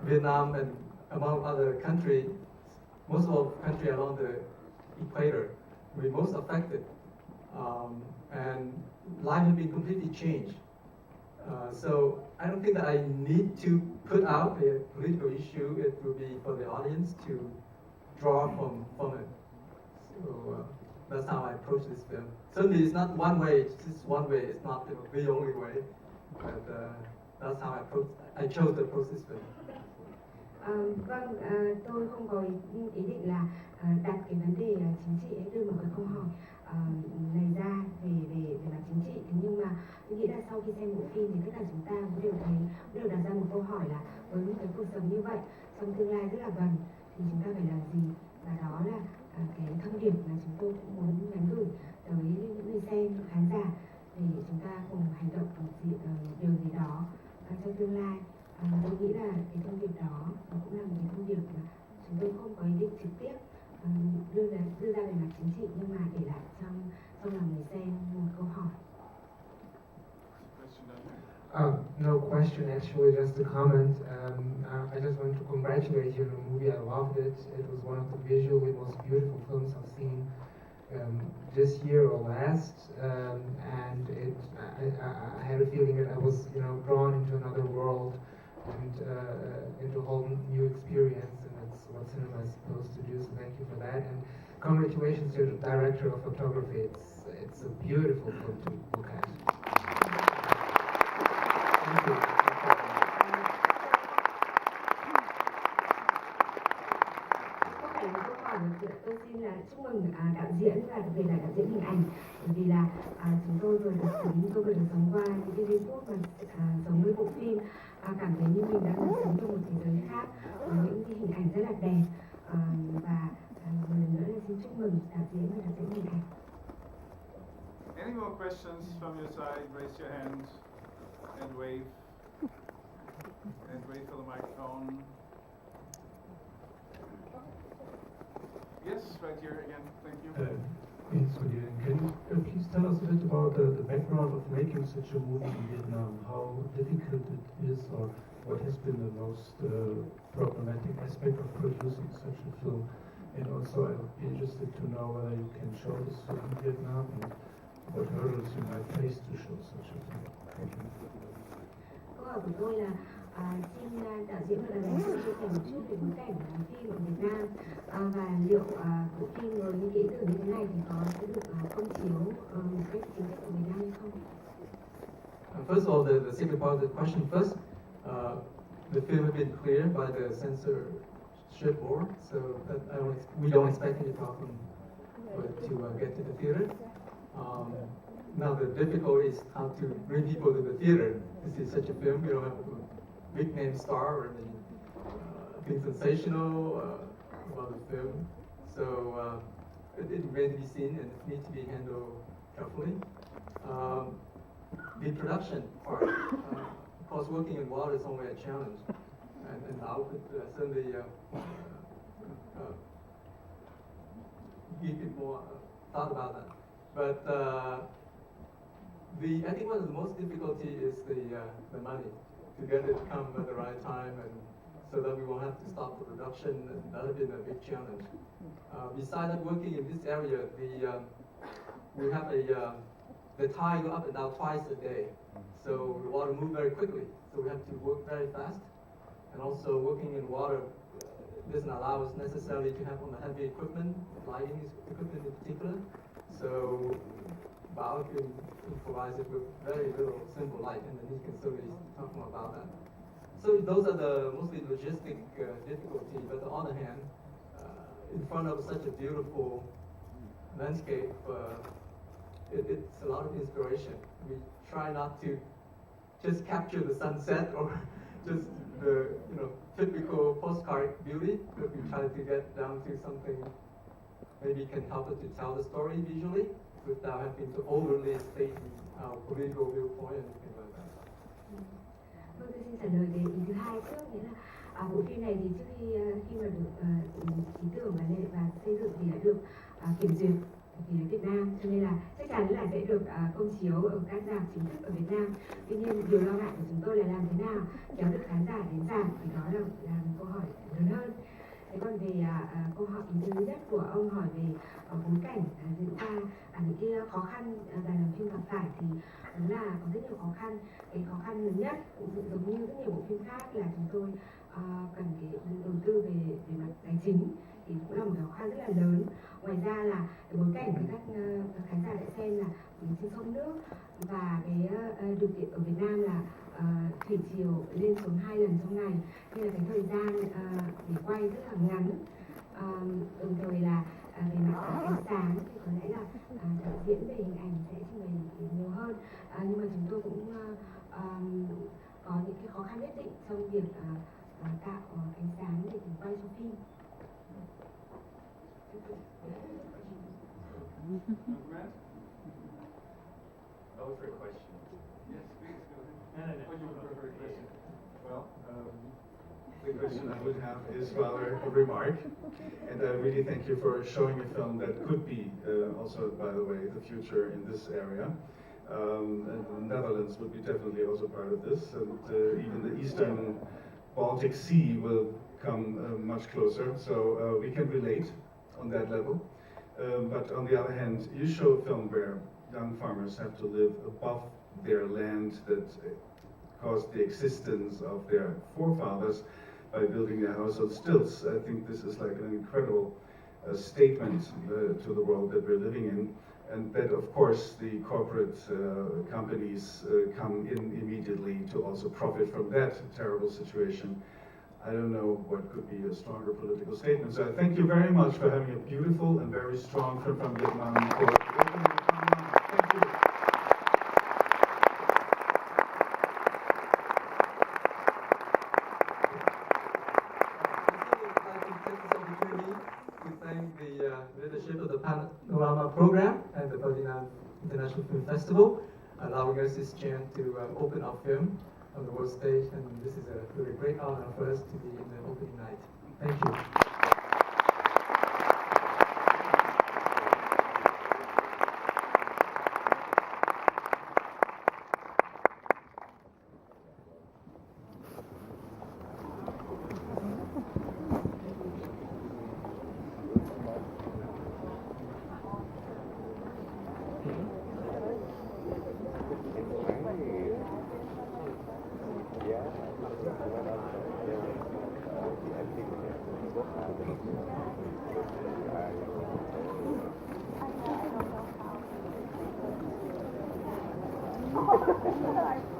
Vietnam and among other countries, most of the country along the equator, will be most affected, and life has been completely changed. So I don't think that I need to put out a political issue. It will be for the audience to draw from it. So that's how I approach this film. Certainly, it's not one way. It's just one way. It's not the only way. But that's how I chose to approach this film. Vâng, tôi không có ý định là đặt cái vấn đề chính trị hay đưa một cái câu hỏi này ra về mặt chính trị. Thế nhưng mà tôi nghĩ là sau khi xem bộ phim thì tất cả chúng ta cũng đều đặt ra một câu hỏi là với một cái cuộc sống như vậy trong tương lai rất là gần thì chúng ta phải làm gì, và đó là cái thông điệp mà chúng tôi cũng muốn nhắn gửi tới những người xem, khán giả, để chúng ta cùng hành động một điều gì đó trong tương lai. Tôi nghĩ là cái thông điệp đó cũng là một cái thông điệp mà chúng tôi không có ý định trực tiếp đưa ra về mặt chính trị, nhưng mà để lại trong lòng người xem một câu hỏi. No question, actually, just a comment. I just want to congratulate you on the movie. I loved it. It was one of the visually most beautiful films I've seen this year or last, and I had a feeling that I was, drawn into another world and into a whole new experience, and that's what cinema is supposed to do. So thank you for that, and congratulations to the director of photography. It's a beautiful film to look at. Thank you. Tôi xin chúc mừng đạo diễn và đặc biệt là đạo diễn hình ảnh, bởi vì là chúng tôi vừa được sống qua những cái giây phút mà sống với bộ phim, cảm thấy như mình đang được sống trong một thế giới khác với những cái hình ảnh rất là đẹp, và một lần nữa là xin chúc mừng đạo diễn và đạo diễn hình ảnh. Any more questions from your side? Raise your hand and wave for the microphone. Yes, right here again. Thank you. Yes, good evening. Can you please tell us a bit about the background of making such a movie in Vietnam? How difficult it is, or what has been the most problematic aspect of producing such a film? And also, I would be interested to know whether you can show this film in Vietnam and what hurdles you might face to show such a film. Thank you. Câu hỏi của tôi là xin đạo diễn và đạo diễn chia sẻ một chút về bối cảnh phim ở Việt Nam, và liệu bộ phim với những cái ý tưởng như thế này thì sẽ được công chiếu một cách chính thức ở Việt Nam hay không? First of all, the second part of the question first. The film has been cleared by the censorship board, so that we don't expect any problem to get to the theater. Now the difficulty is how to bring people to the theater to see such a film. We don't have a big name star or anything sensational about the film, so it remains to be seen and it needs to be handled carefully. The production part, of course, working in water is only a challenge, and I would certainly give it more thought about that. But I think one of the most difficulty is the money, to get it come at the right time, and so that we won't have to stop the production, and that has been a big challenge. Besides that, working in this area, we have the tide go up and down twice a day, so the water moves very quickly, so we have to work very fast, and also working in water doesn't allow us necessarily to have on the heavy equipment, lighting equipment in particular, so Bao can improvise it with very little simple light, and then he can certainly talk more about that. So those are the mostly logistic difficulties, but on the other hand, in front of such a beautiful landscape, it's a lot of inspiration. We try not to just capture the sunset or just the typical postcard beauty, but we try to get down to something maybe can help us to tell the story visually without having to overly state our political viewpoint and anything like that. Tôi xin trả lời về ý thứ hai trước, nghĩa là bộ phim này thì trước khi mà được ý tưởng và xây dựng thì đã được kiểm duyệt phía Việt Nam, cho nên là chắc chắn là sẽ được công chiếu ở các rạp chính thức ở Việt Nam. Tuy nhiên điều lo ngại của chúng tôi là làm thế nào kéo được khán giả đến rạp, thì đó là một câu hỏi lớn hơn. Thế còn về câu hỏi ý thứ nhất của ông hỏi về bối cảnh diễn ra những cái khó khăn đoàn làm phim gặp phải, thì đúng là có rất nhiều khó khăn. Cái khó khăn lớn nhất cũng giống như rất nhiều bộ phim khác là chúng tôi cần cái đầu tư về mặt tài chính, thì cũng là một khó khăn rất là lớn. Ngoài ra là cái bối cảnh của các khán giả đã xem là trên sông Nước, và cái điều kiện ở Việt Nam là thủy triều lên xuống 2 lần trong ngày, nên là cái thời gian để quay rất là ngắn. Đồng thời là về mặt ánh sáng thì có lẽ là đạo diễn về hình ảnh sẽ trình bày nhiều hơn, nhưng mà chúng tôi cũng có những cái khó khăn nhất định trong việc tạo ánh sáng để quay cho phim. Oh, for a question. Yes, please go ahead. No. What do you prefer question? Well, the question I would have is rather a remark, and I really thank you for showing a film that could be also, by the way, the future in this area. And the Netherlands would be definitely also part of this, and even the Eastern Baltic Sea will come much closer, so we can relate on that level. But on the other hand, you show a film where young farmers have to live above their land that caused the existence of their forefathers by building their house on stilts. I think this is like an incredible statement to the world that we're living in, and that of course the corporate companies come in immediately to also profit from that terrible situation. I don't know what could be a stronger political statement. So I thank you very much for having a beautiful and very strong film from Vietnam. For opening the Panorama. Thank you. To thank the leadership of the Panorama program and the Berlinale International Film Festival, allowing us this chance to open our film on the world stage, and this is a really great honor for us to be in the opening night. Thank you.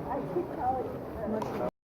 I keep telling you.